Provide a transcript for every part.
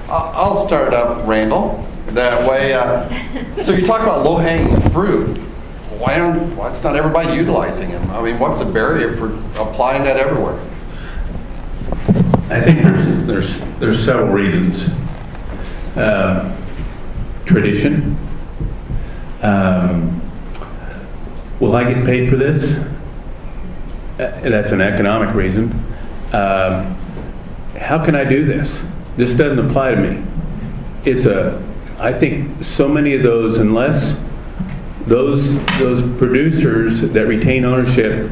I'll start up, Randall. That way, so you talk about low-hanging fruit. Why's not everybody utilizing them? I mean, what's the barrier for applying that everywhere? I think there's several reasons. Tradition. Will I get paid for this? That's an economic reason. How can I do this? This doesn't apply to me. I think so many of those, unless those producers that retain ownership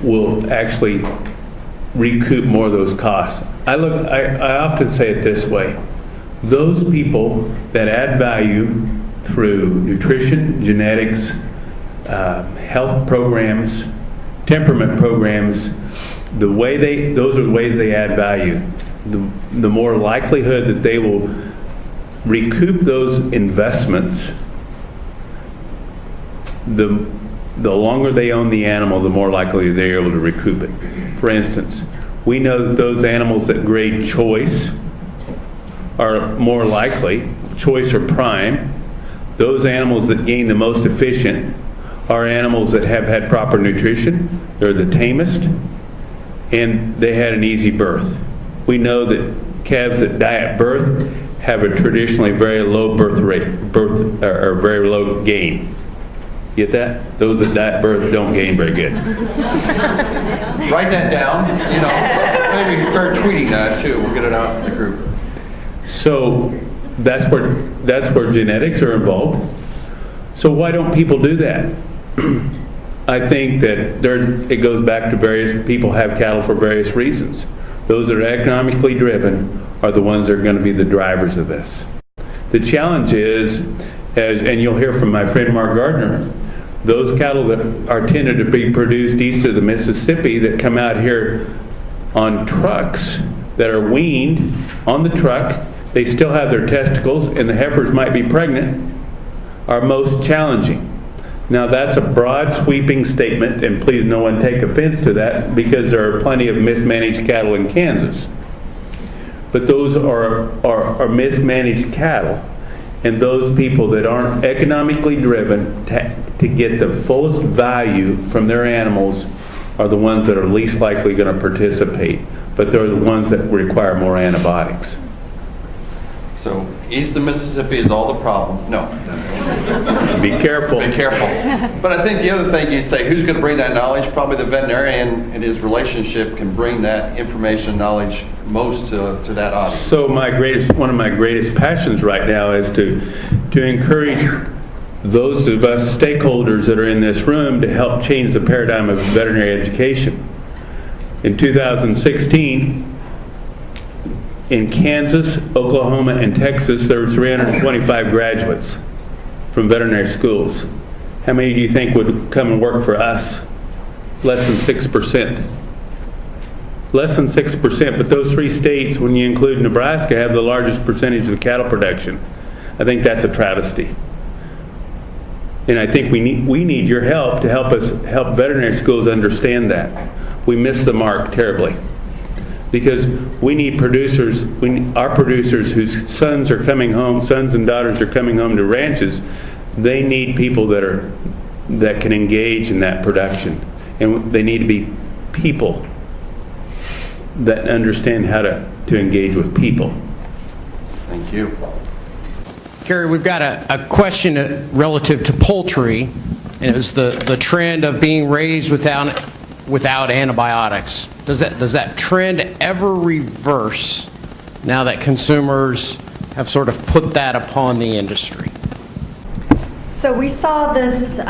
will actually recoup more of those costs. I often say it this way: those people that add value through nutrition, genetics, health programs, temperament programs, those are the ways they add value. The more likelihood that they will recoup those investments, the longer they own the animal, the more likely they're able to recoup it. For instance, we know that those animals that grade choice are more likely, choice or prime. Those animals that gain the most efficient are animals that have had proper nutrition, they're the tamest, and they had an easy birth. We know that calves that die at birth have a traditionally very low birth rate, or very low gain. Get that? Those that die at birth don't gain very good. Write that down. Maybe start tweeting that too. We'll get it out to the group. So that's where genetics are involved. So why don't people do that? I think that it goes back to various people have cattle for various reasons. Those that are economically driven are the ones that are going to be the drivers of this. The challenge is, and you'll hear from my friend Mark Gardner, those cattle that are tended to be produced east of the Mississippi that come out here on trucks that are weaned on the truck, they still have their testicles and the heifers might be pregnant, are most challenging. Now that's a broad sweeping statement, and please no one take offense to that, because there are plenty of mismanaged cattle in Kansas. But those are mismanaged cattle, and those people that aren't economically driven to get the fullest value from their animals are the ones that are least likely going to participate, but they're the ones that require more antibiotics. So east of the Mississippi is all the problem. No. Be careful. Be careful. But I think the other thing you say, who's going to bring that knowledge? Probably the veterinarian and his relationship can bring that information and knowledge most to that audience. So one of my greatest passions right now is to encourage those of us stakeholders that are in this room to help change the paradigm of veterinary education. In 2016, in Kansas, Oklahoma, and Texas, there were 325 graduates from veterinary schools. How many do you think would come and work for us? Less than 6%. Less than 6%, but those three states, when you include Nebraska, have the largest percentage of the cattle production. I think that's a travesty. And I think we need your help to help veterinary schools understand that. We missed the mark terribly. Because we need producers, our producers whose sons and daughters are coming home to ranches, they need people that can engage in that production. And they need to be people that understand how to engage with people. Thank you. Kerry, we've got a question relative to poultry, and it was the trend of being raised without antibiotics. Does that trend ever reverse now that consumers have sort of put that upon the industry? So we saw this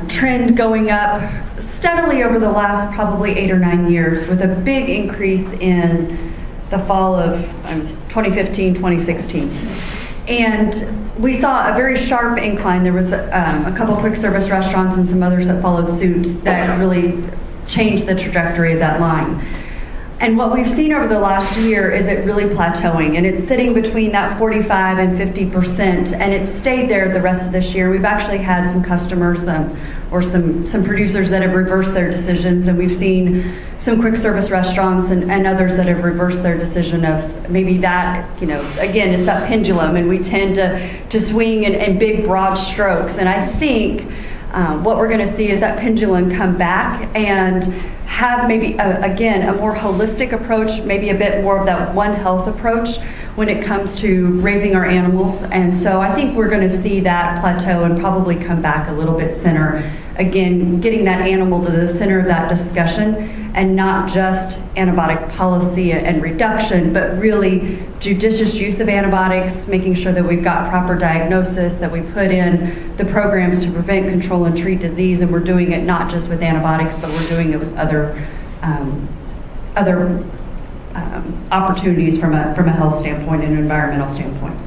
trend going up steadily over the last probably 8 or 9 years, with a big increase in the fall of 2015, 2016. And we saw a very sharp incline. There was a couple quick service restaurants and some others that followed suit that really changed the trajectory of that line. And what we've seen over the last year is it really plateauing, and it's sitting between that 45 and 50%, and it's stayed there the rest of this year. We've actually had some customers or some producers that have reversed their decisions, and we've seen some quick service restaurants and others that have reversed their decision of maybe that, again, it's that pendulum, and we tend to swing in big, broad strokes. And I think what we're going to see is that pendulum come back and have maybe, again, a more holistic approach, maybe a bit more of that One Health approach when it comes to raising our animals. And so I think we're going to see that plateau and probably come back a little bit center. Again, getting that animal to the center of that discussion, and not just antibiotic policy and reduction, but really judicious use of antibiotics, making sure that we've got proper diagnosis, that we put in the programs to prevent, control, and treat disease, and we're doing it not just with antibiotics, but we're doing it with other opportunities from a health standpoint and an environmental standpoint.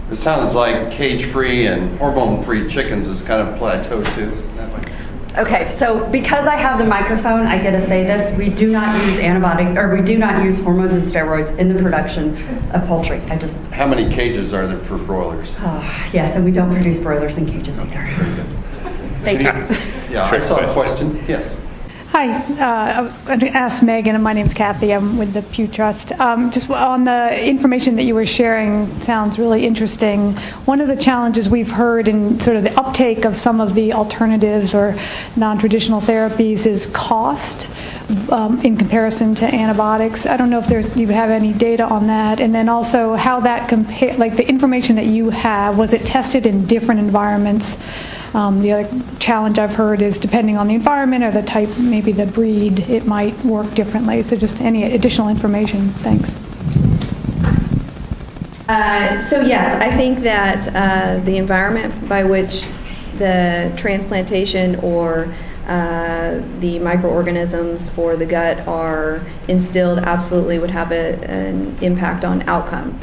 It sounds like cage-free and hormone-free chickens is kind of plateaued too. Okay, so because I have the microphone, I get to say this: we do not use we do not use hormones and steroids in the production of poultry. How many cages are there for broilers? Yes, and we don't produce broilers in cages either. Very good. Thank you. Yeah, I saw a question. Yes. Hi, I was going to ask Megan, and my name's Kathy. I'm with the Pew Trust. Just on the information that you were sharing, sounds really interesting. One of the challenges we've heard in sort of the uptake of some of the alternatives or non-traditional therapies is cost in comparison to antibiotics. I don't know if you have any data on that, and then also how that compare, like the information that you have, was it tested in different environments? The other challenge I've heard is depending on the environment or the type, maybe the breed, it might work differently. So just any additional information. Thanks. So yes, I think that the environment by which the transplantation or the microorganisms for the gut are instilled absolutely would have an impact on outcome.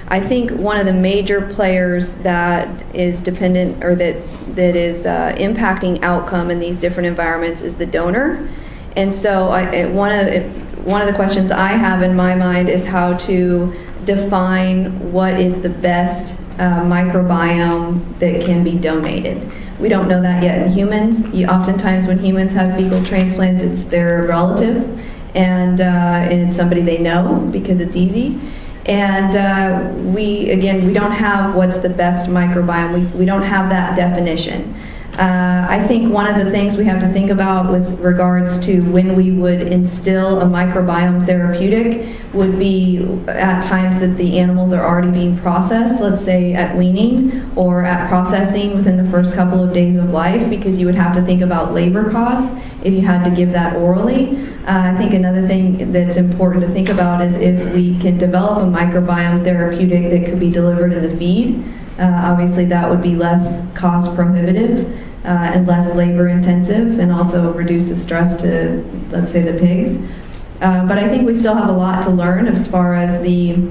I think one of the major players that is dependent or that is impacting outcome in these different environments is the donor. And so one of the questions I have in my mind is how to define what is the best microbiome that can be donated. We don't know that yet in humans. Oftentimes when humans have fecal transplants, it's their relative, and it's somebody they know because it's easy. And we don't have what's the best microbiome. We don't have that definition. I think one of the things we have to think about with regards to when we would instill a microbiome therapeutic would be at times that the animals are already being processed, let's say at weaning or at processing within the first couple of days of life, because you would have to think about labor costs if you had to give that orally. I think another thing that's important to think about is if we can develop a microbiome therapeutic that could be delivered in the feed. Obviously that would be less cost prohibitive and less labor intensive, and also reduce the stress to, let's say, the pigs. But I think we still have a lot to learn as far as the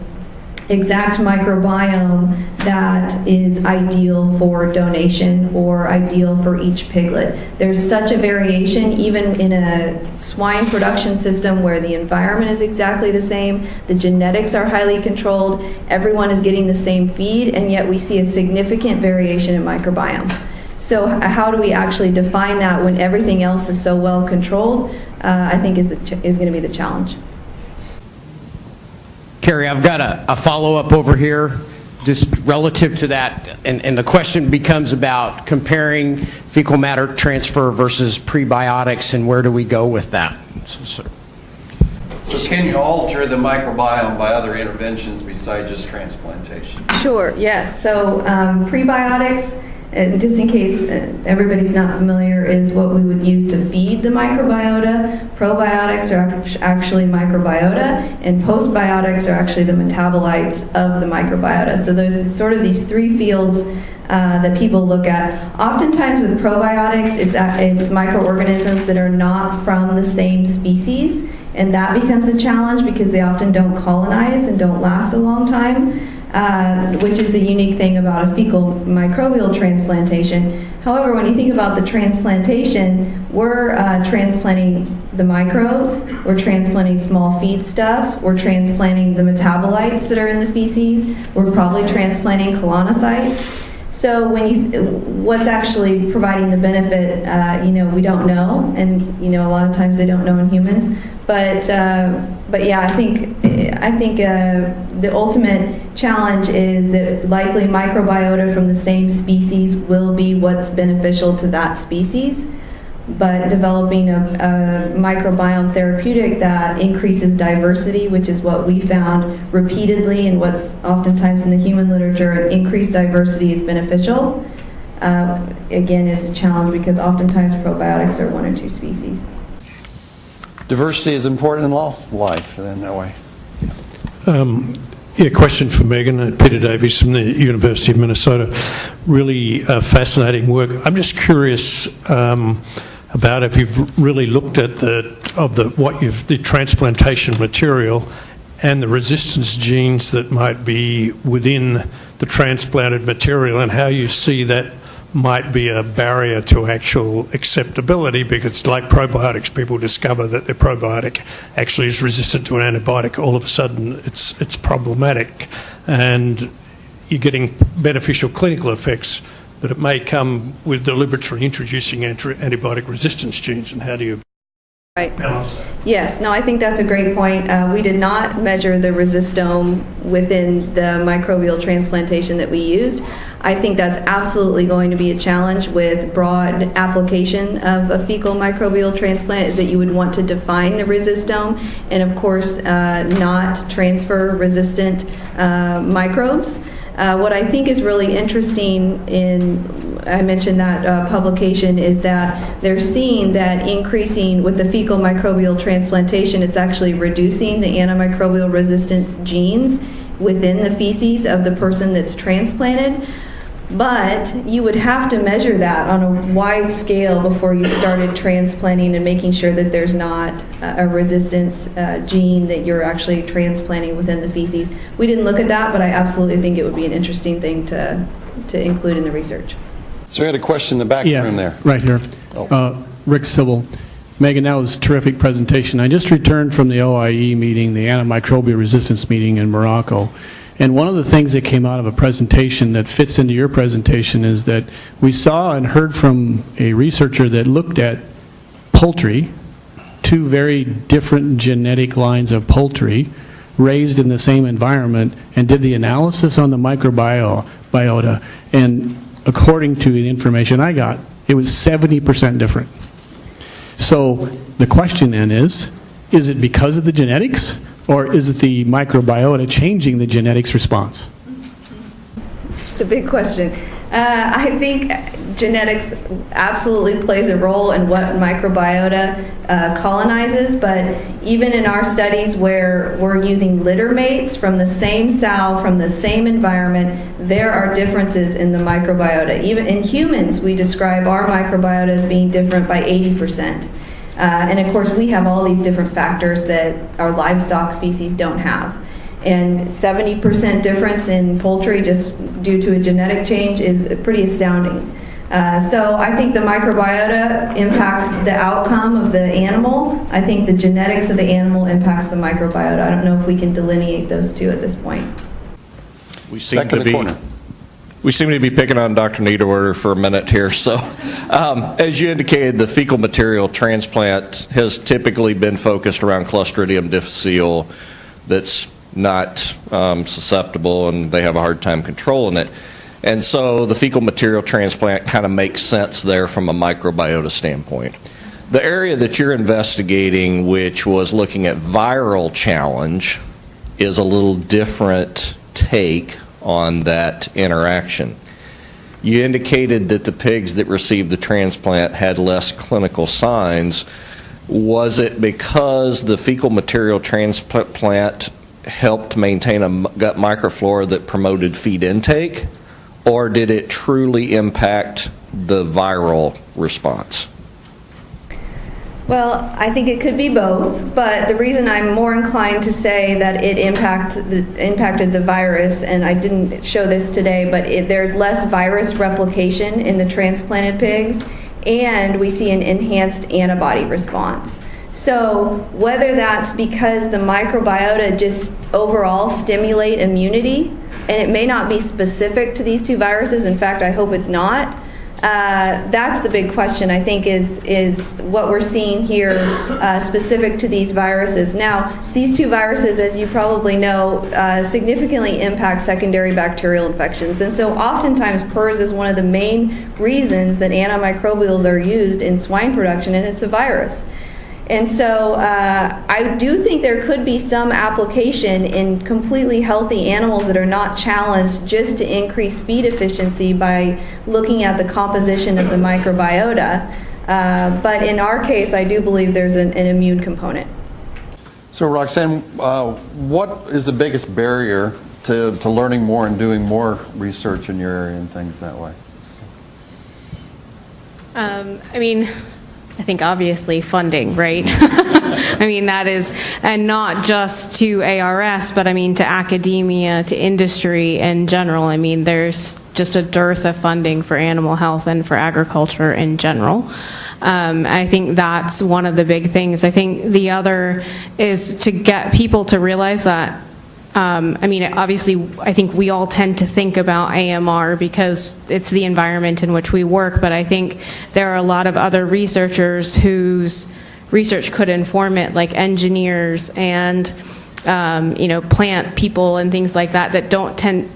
exact microbiome that is ideal for donation or ideal for each piglet. There's such a variation even in a swine production system where the environment is exactly the same, the genetics are highly controlled, everyone is getting the same feed, and yet we see a significant variation in microbiome. So how do we actually define that when everything else is so well controlled, I think is going to be the challenge. Kerry, I've got a follow-up over here, just relative to that, and the question becomes about comparing fecal matter transfer versus prebiotics, and where do we go with that? So can you alter the microbiome by other interventions besides just transplantation? Sure, yes. So prebiotics, just in case everybody's not familiar, is what we would use to feed the microbiota. Probiotics are actually microbiota, and postbiotics are actually the metabolites of the microbiota. So there's sort of these three fields that people look at. Oftentimes with probiotics, it's microorganisms that are not from the same species, and that becomes a challenge because they often don't colonize and don't last a long time. which is the unique thing about a fecal microbial transplantation. However, when you think about the transplantation, we're transplanting the microbes, we're transplanting small feedstuffs, we're transplanting the metabolites that are in the feces, we're probably transplanting colonocytes. So what's actually providing the benefit, we don't know, and a lot of times they don't know in humans. But yeah, I think the ultimate challenge is that likely microbiota from the same species will be what's beneficial to that species. But developing a microbiome therapeutic that increases diversity, which is what we found repeatedly and what's oftentimes in the human literature, increased diversity is beneficial, again, is a challenge because oftentimes probiotics are one or two species. Diversity is important in life, then that way. Yeah, question for Megan. Peter Davies from the University of Minnesota. Really fascinating work. I'm just curious about if you've really looked at the transplantation material and the resistance genes that might be within the transplanted material, and how you see that might be a barrier to actual acceptability, because like probiotics, people discover that their probiotic actually is resistant to an antibiotic. All of a sudden it's problematic, and you're getting beneficial clinical effects, but it may come with deliberately introducing antibiotic resistance genes, and how do you Right. Yes, no, I think that's a great point. We did not measure the resistome within the microbial transplantation that we used. I think that's absolutely going to be a challenge with broad application of a fecal microbial transplant, is that you would want to define the resistome and, of course, not transfer resistant microbes. What I think is really interesting I mentioned that publication, is that they're seeing that increasing with the fecal microbial transplantation, it's actually reducing the antimicrobial resistance genes within the feces of the person that's transplanted. But you would have to measure that on a wide scale before you started transplanting and making sure that there's not a resistance gene that you're actually transplanting within the feces. We didn't look at that, but I absolutely think it would be an interesting thing to include in the research. So we had a question in the back room there. Right here. Rick Sybil. Megan, that was a terrific presentation. I just returned from the OIE meeting, the antimicrobial resistance meeting in Morocco. And one of the things that came out of a presentation that fits into your presentation is that we saw and heard from a researcher that looked at poultry, two very different genetic lines of poultry, raised in the same environment, and did the analysis on the microbiota. And according to the information I got, it was 70% different. So the question then is it because of the genetics, or is it the microbiota changing the genetics response? The big question. I think genetics absolutely plays a role in what microbiota colonizes, but even in our studies where we're using litter mates from the same sow, from the same environment, there are differences in the microbiota. Even in humans, we describe our microbiota as being different by 80%. And of course, we have all these different factors that our livestock species don't have. And 70% difference in poultry just due to a genetic change is pretty astounding. So I think the microbiota impacts the outcome of the animal. I think the genetics of the animal impacts the microbiota. I don't know if we can delineate those two at this point. We seem to be picking on Dr. Niederwerder for a minute here. So, as you indicated, the fecal material transplant has typically been focused around Clostridium difficile that's not susceptible, and they have a hard time controlling it. And so the fecal material transplant kind of makes sense there from a microbiota standpoint. The area that you're investigating, which was looking at viral challenge, is a little different take on that interaction. You indicated that the pigs that received the transplant had less clinical signs. Was it because the fecal material transplant helped maintain a gut microflora that promoted feed intake, or did it truly impact the viral response? Well, I think it could be both, but the reason I'm more inclined to say that it impacted the virus, and I didn't show this today, but there's less virus replication in the transplanted pigs, and we see an enhanced antibody response. So whether that's because the microbiota just overall stimulate immunity, and it may not be specific to these two viruses, in fact, I hope it's not, that's the big question, I think, is what we're seeing here specific to these viruses. Now, these two viruses, as you probably know, significantly impact secondary bacterial infections. And so oftentimes PRRS is one of the main reasons that antimicrobials are used in swine production, and it's a virus. And so I do think there could be some application in completely healthy animals that are not challenged just to increase feed efficiency by looking at the composition of the microbiota. But in our case, I do believe there's an immune component. So Roxann, what is the biggest barrier to learning more and doing more research in your area and things that way? I think obviously funding, right? I mean, that is, and not just to ARS, but I mean to academia, to industry in general. I mean, there's just a dearth of funding for animal health and for agriculture in general. I think that's one of the big things. I think the other is to get people to realize that obviously, I think we all tend to think about AMR because it's the environment in which we work, but I think there are a lot of other researchers whose research could inform it, like engineers and, plant people and things like that,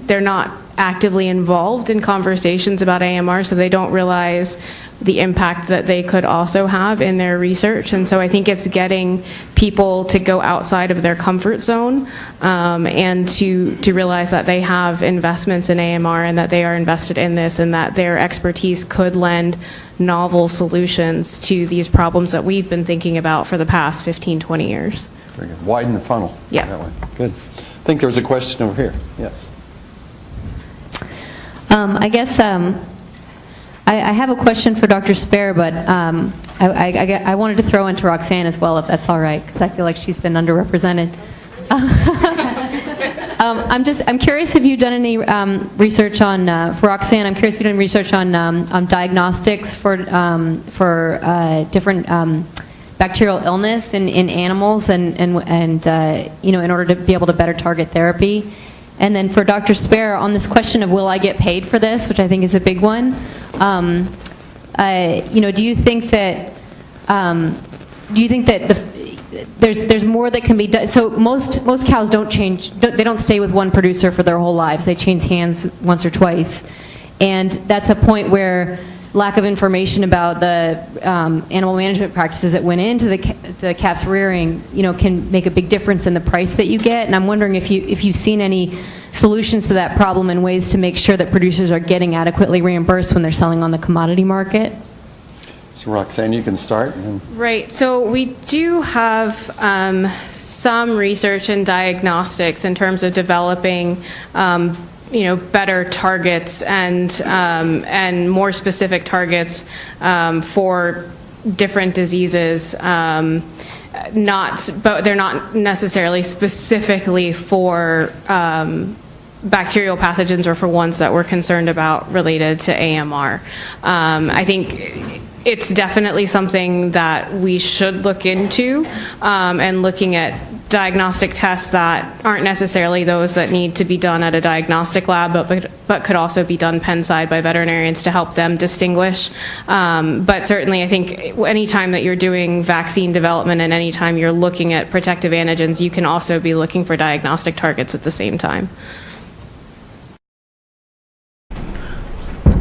they're not actively involved in conversations about AMR, so they don't realize the impact that they could also have in their research. And so I think it's getting people to go outside of their comfort zone and to realize that they have investments in AMR and that they are invested in this and that their expertise could lend novel solutions to these problems that we've been thinking about for the past 15, 20 years. Very good. Widen the funnel. Yeah. That way. Good. I think there was a question over here. Yes. I guess I have a question for Dr. Spare, but I wanted to throw into Roxann as well, if that's all right, because I feel like she's been underrepresented. I'm curious if you've done any research on, for Roxann, I'm curious if you've done research on diagnostics for different bacterial illness in animals and in order to be able to better target therapy. And then for Dr. Spare, on this question of will I get paid for this, which I think is a big one, do you think that there's more that can be done? So most cows don't change; they don't stay with one producer for their whole lives. They change hands once or twice, and that's a point where lack of information about the animal management practices that went into the cat's rearing, can make a big difference in the price that you get. And I'm wondering if you've seen any solutions to that problem and ways to make sure that producers are getting adequately reimbursed when they're selling on the commodity market. So Roxann, you can start. Right. So we do have some research in diagnostics in terms of developing better targets and more specific targets for different diseases. But they're not necessarily specifically for bacterial pathogens or for ones that we're concerned about related to AMR. I think it's definitely something that we should look into, and looking at diagnostic tests that aren't necessarily those that need to be done at a diagnostic lab, but could also be done pen side by veterinarians to help them distinguish. But certainly I think any time that you're doing vaccine development and any time you're looking at protective antigens, you can also be looking for diagnostic targets at the same time.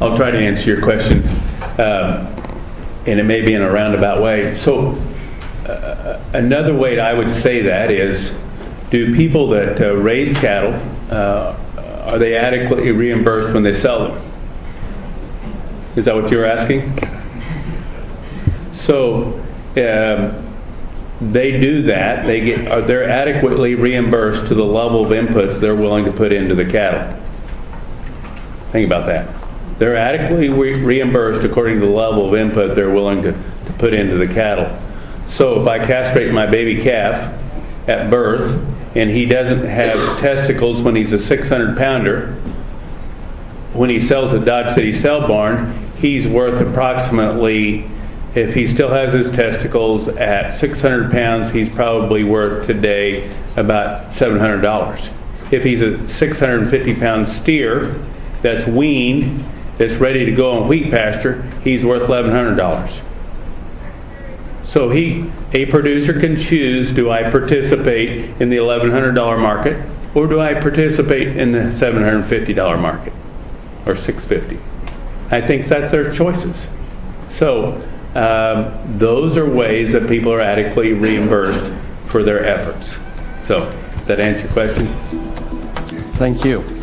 I'll try to answer your question, and it may be in a roundabout way. So another way I would say that is, do people that raise cattle, are they adequately reimbursed when they sell them? Is that what you're asking? So they do that. They're adequately reimbursed to the level of inputs they're willing to put into the cattle. Think about that. They're adequately reimbursed according to the level of input they're willing to put into the cattle. So if I castrate my baby calf at birth and he doesn't have testicles when he's a 600-pounder, when he sells at Dodge City Cell Barn, he's worth approximately, if he still has his testicles at 600 pounds, he's probably worth today about $700. If he's a 650-pound steer that's weaned, that's ready to go on wheat pasture, he's worth $1,100. So a producer can choose, do I participate in the $1,100 market, or do I participate in the $750 market, or $650? I think that's their choices. So those are ways that people are adequately reimbursed for their efforts. So does that answer your question? Thank you.